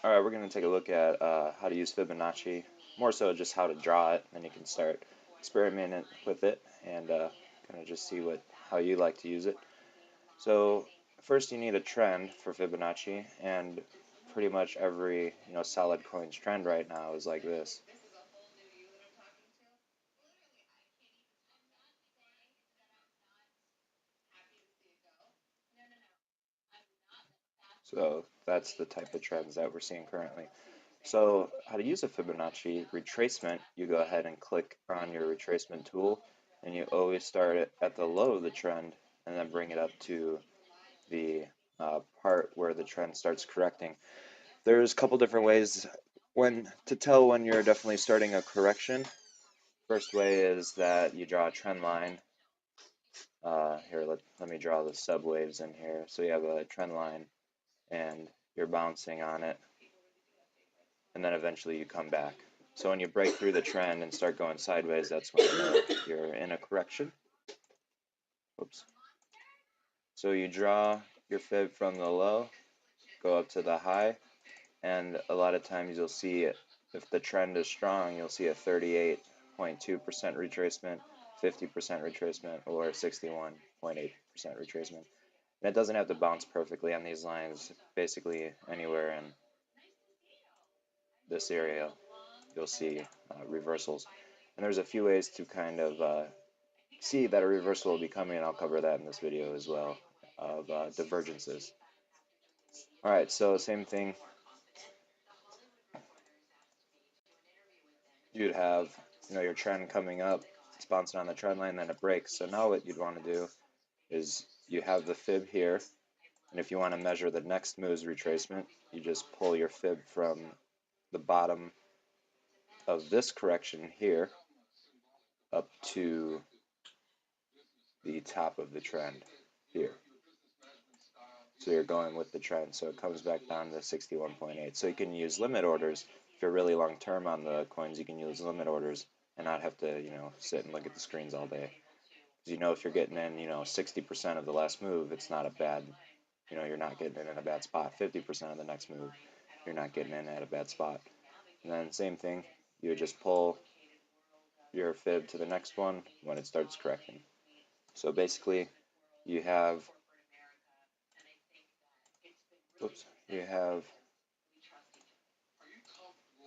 Alright, we're going to take a look at how to use Fibonacci, more so just how to draw it, then you can start experimenting with it and kind of just see how you like to use it. So first you need a trend for Fibonacci, and pretty much every solid coins trend right now is like this. So that's the type of trends that we're seeing currently. So how to use a Fibonacci retracement, you go ahead and click on your retracement tool, and you always start it at the low of the trend and then bring it up to the part where the trend starts correcting. There's a couple different ways to tell when you're definitely starting a correction. First way is that you draw a trend line. Here, let me draw the subwaves in here. So you have a trend line and you're bouncing on it, and then eventually you come back. So when you break through the trend and start going sideways, that's when you're in a correction. Oops. So you draw your fib from the low, go up to the high, and a lot of times you'll see it, if the trend is strong, you'll see a 38.2% retracement, 50% retracement, or 61.8% retracement. And it doesn't have to bounce perfectly on these lines. Basically anywhere in this area you'll see reversals. And there's a few ways to kind of see that a reversal will be coming, and I'll cover that in this video as well, of divergences. Alright, so same thing. You'd have your trend coming up, it's bouncing on the trend line, then it breaks. So now what you'd want to do is you have the fib here, and if you want to measure the next move's retracement, you just pull your fib from the bottom of this correction here up to the top of the trend here. So you're going with the trend, so it comes back down to 61.8. So you can use limit orders. If you're really long term on the coins, you can use limit orders and not have to sit and look at the screens all day. Because if you're getting in 60% of the last move, it's not a bad, you're not getting in a bad spot. 50% of the next move, you're not getting in at a bad spot. And then same thing, you would just pull your fib to the next one when it starts correcting. So basically you have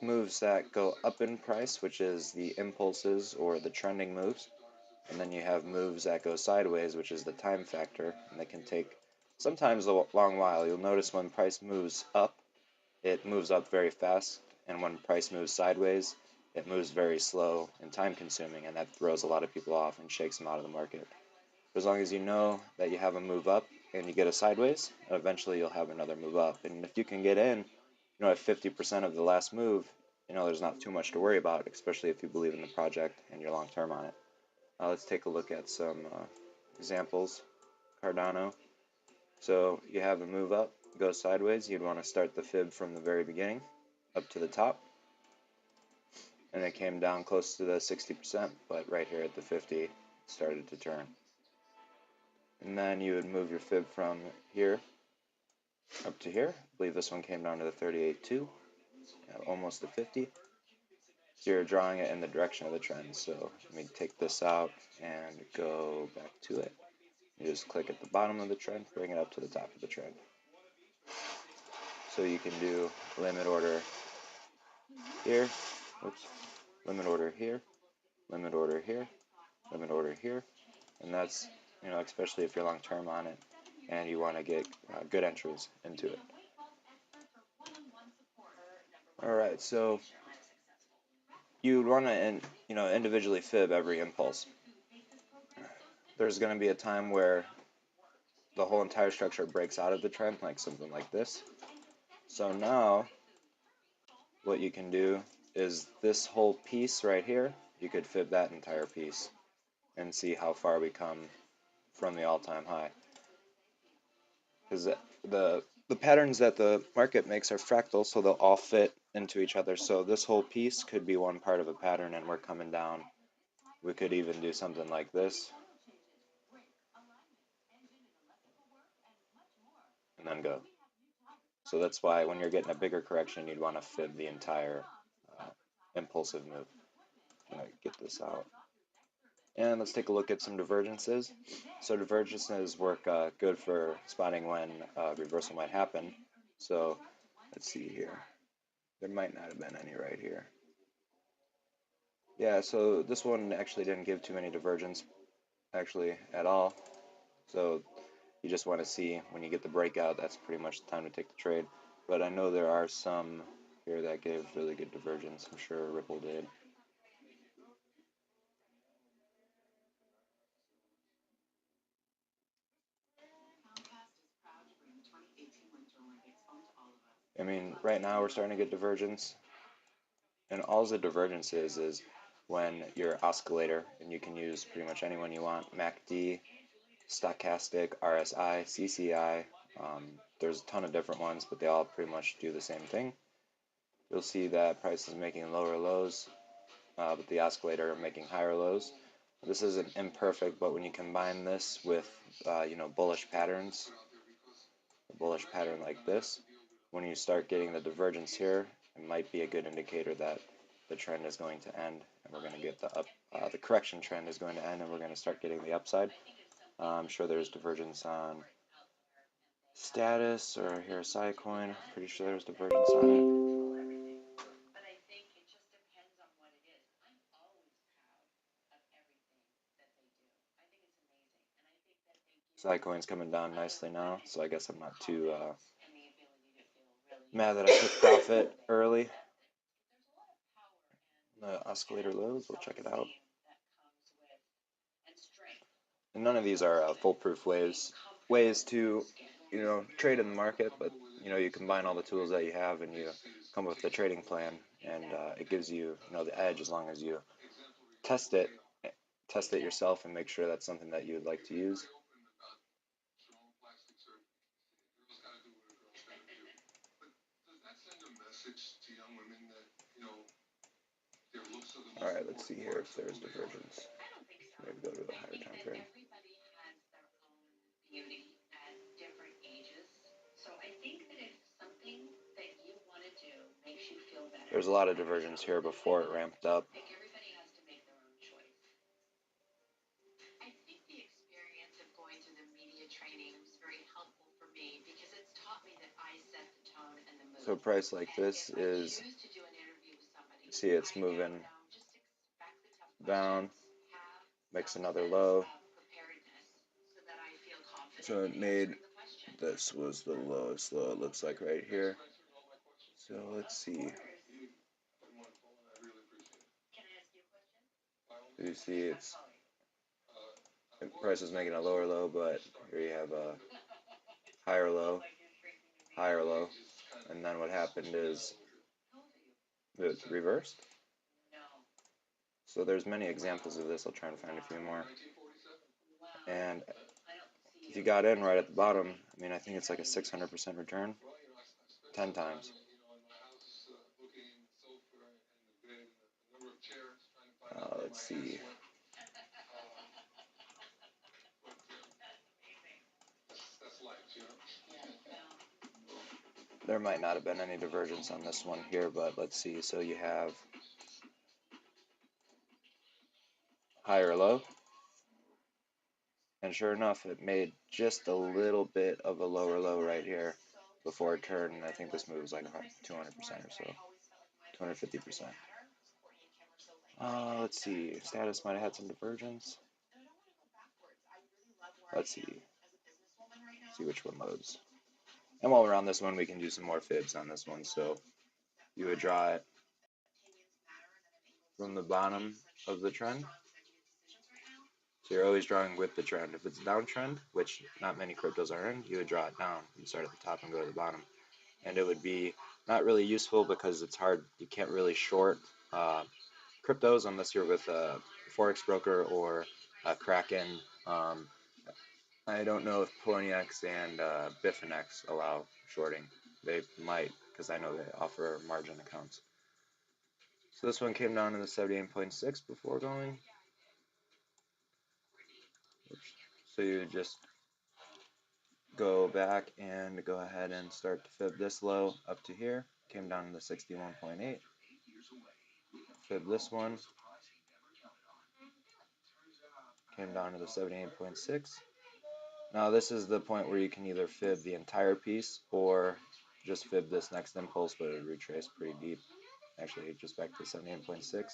moves that go up in price, which is the impulses or the trending moves, and then you have moves that go sideways, which is the time factor, and they can take sometimes a long while. You'll notice when price moves up, it moves up very fast, and when price moves sideways, it moves very slow and time consuming, and that throws a lot of people off and shakes them out of the market. As long as you know that you have a move up and you get a sideways, eventually you'll have another move up. And if you can get in, at 50% of the last move, there's not too much to worry about, especially if you believe in the project and you're long term on it. Let's take a look at some examples. Cardano. So you have a move up, go sideways. You'd want to start the fib from the very beginning up to the top. And it came down close to the 60%, but right here at the 50, it started to turn. And then you would move your fib from here up to here. I believe this one came down to the 38.2, almost the 50. So you're drawing it in the direction of the trend. So let me take this out and go back to it. You just click at the bottom of the trend, bring it up to the top of the trend. So you can do limit order here, limit order here, limit order here, limit order here, and that's especially if you're long term on it and you want to get good entries into it. Alright, so you want to individually fib every impulse. There's going to be a time where the whole entire structure breaks out of the trend, like something like this. So now what you can do is this whole piece right here, you could fib that entire piece and see how far we come from the all-time high. Because the patterns that the market makes are fractal, so they'll all fit into each other. So this whole piece could be one part of a pattern, and we're coming down. We could even do something like this, and then go. So that's why when you're getting a bigger correction, you'd want to fib the entire uh, impulsive move. I'm going to get this out. And let's take a look at some divergences. So divergences work good for spotting when reversal might happen. So let's see here. There might not have been any right here. Yeah, so this one actually didn't give too many divergence actually at all. So you just want to see when you get the breakout, that's pretty much the time to take the trade. But I know there are some here that gave really good divergence. I'm sure Ripple did. I mean, right now we're starting to get divergence. And all the divergence is when your oscillator, and you can use pretty much anyone you want, MACD, stochastic, RSI, CCI. There's a ton of different ones, but they all pretty much do the same thing. You'll see that price is making lower lows, but the oscillator making higher lows. This isn't imperfect, but when you combine this with bullish patterns, a bullish pattern like this, when you start getting the divergence here, it might be a good indicator that the trend is going to end, and we're going to get the up. The correction trend is going to end, and we're going to start getting the upside. I'm sure there's divergence on status or here coin. Pretty sure there's divergence on it. Coin's coming down nicely now, so I guess I'm not too mad that I took profit early. The oscillator lows, we'll check it out. And none of these are foolproof ways to trade in the market, but you combine all the tools that you have and you come up with a trading plan, and it gives you the edge as long as you test it yourself and make sure that's something that you would like to use. All right, let's see here if there's divergence. Maybe go to a higher time frame. There's a lot of divergence here before it ramped up. So a price like this is, see, it's moving down, makes another low. So it made, this was the lowest low, it looks like right here. So let's see. You see it's, the price is making a lower low, but here you have a higher low, and then what happened is it reversed. So there's many examples of this. I'll try and find a few more. And if you got in right at the bottom, I mean, I think it's like a 600% return, 10 times. Let's see. There might not have been any divergence on this one here, but let's see. So you have higher low, and sure enough, it made just a little bit of a lower low right here before it turned, and I think this move was like 200% or so, 250%. Let's see. Status might have had some divergence. Let's see. See which one loads. And while we're on this one, we can do some more fibs on this one. So you would draw it from the bottom of the trend. So you're always drawing with the trend. If it's a downtrend, which not many cryptos are in, you would draw it down. You start at the top and go to the bottom. And it would be not really useful because it's hard. You can't really short cryptos unless you're with a forex broker or a Kraken. I don't know if Poloniex and Bifinex allow shorting. They might, because I know they offer margin accounts. So this one came down to the 78.6 before going. So you just go back and go ahead and start to fib this low up to here. Came down to the 61.8. Fib this one. Came down to the 78.6. Now this is the point where you can either fib the entire piece or just fib this next impulse, but it retraced pretty deep. Actually, just back to 78.6.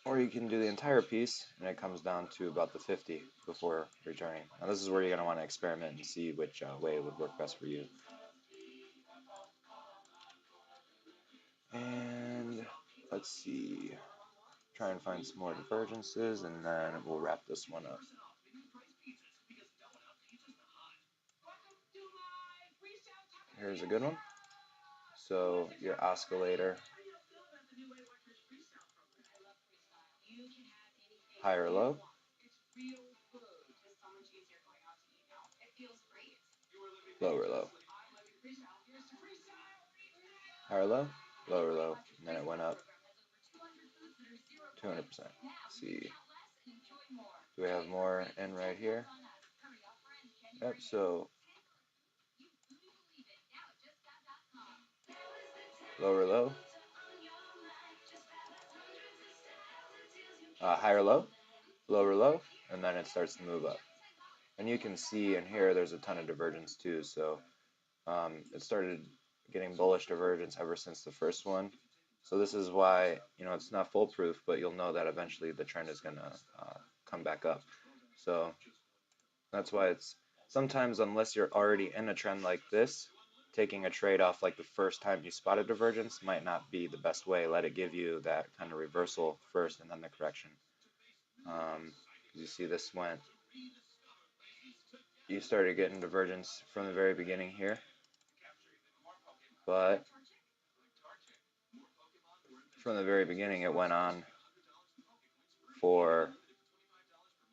Or you can do the entire piece and it comes down to about the 50 before returning. Now this is where you're going to want to experiment and see which way would work best for you. And let's see, try and find some more divergences and then we'll wrap this one up. Here's a good one. So your oscillator, high or low, low or low, high or low, low or low, and then it went up 200%. Let's see, do we have more in right here? Yep, so low or low, high or low, low or low, and then it starts to move up. And you can see in here there's a ton of divergence too, so it started getting bullish divergence ever since the first one. So this is why, it's not foolproof, but you'll know that eventually the trend is going to come back up. So that's why it's sometimes, unless you're already in a trend like this, taking a trade off like the first time you spot a divergence might not be the best way. Let it give you that kind of reversal first and then the correction. You see this went, you started getting divergence from the very beginning here, but from the very beginning it went on for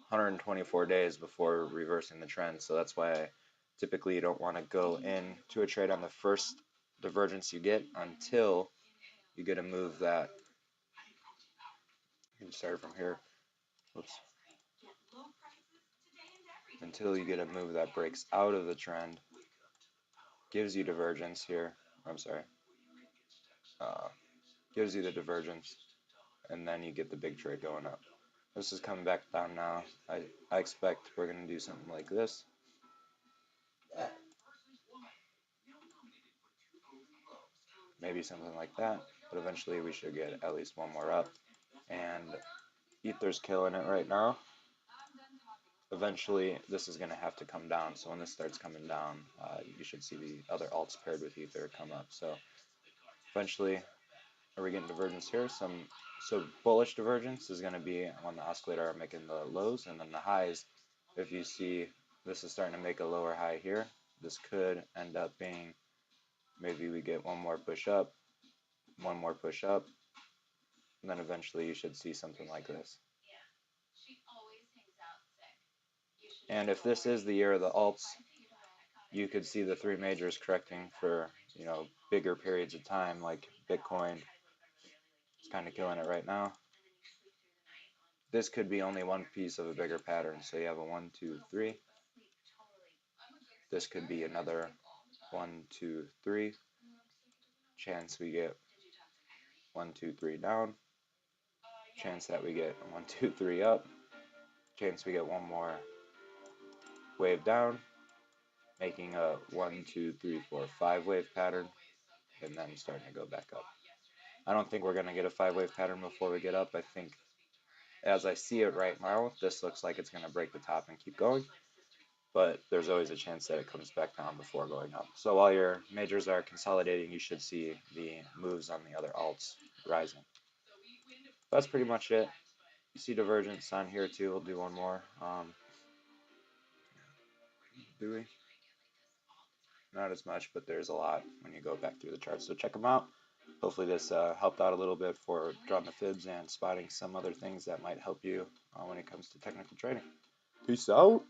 124 days before reversing the trend. So that's why typically you don't want to go into a trade on the first divergence you get until you get a move that, you can start from here, oops, until you get a move that breaks out of the trend, gives you divergence here, I'm sorry, gives you the divergence, and then you get the big trade going up. This is coming back down now. I expect we're going to do something like this. Maybe something like that, but eventually we should get at least one more up. And Ether's killing it right now. Eventually this is going to have to come down, so when this starts coming down, you should see the other alts paired with Ether come up. So eventually, are we getting divergence here? So bullish divergence is going to be when the oscillator are making the lows, and then the highs, if you see this is starting to make a lower high here, this could end up being, maybe we get one more push up, and then eventually you should see something like this. And if this is the year of the alts, you could see the three majors correcting for, bigger periods of time, like Bitcoin. It's kind of killing it right now. This could be only one piece of a bigger pattern. So you have a 1, 2, 3. This could be another 1, 2, 3. Chance we get 1, 2, 3 down. Chance that we get 1, 2, 3 up. Chance we get one more wave down, making a 1, 2, 3, 4, 5 wave pattern, and then starting to go back up. I don't think we're going to get a 5-wave pattern before we get up. I think, as I see it right now, this looks like it's going to break the top and keep going, but there's always a chance that it comes back down before going up. So while your majors are consolidating, you should see the moves on the other alts rising. That's pretty much it. You see divergence on here too. We'll do one more. Do we? Not as much, but there's a lot when you go back through the charts. So check them out. Hopefully this helped out a little bit for drawing the fibs and spotting some other things that might help you when it comes to technical trading. Peace out.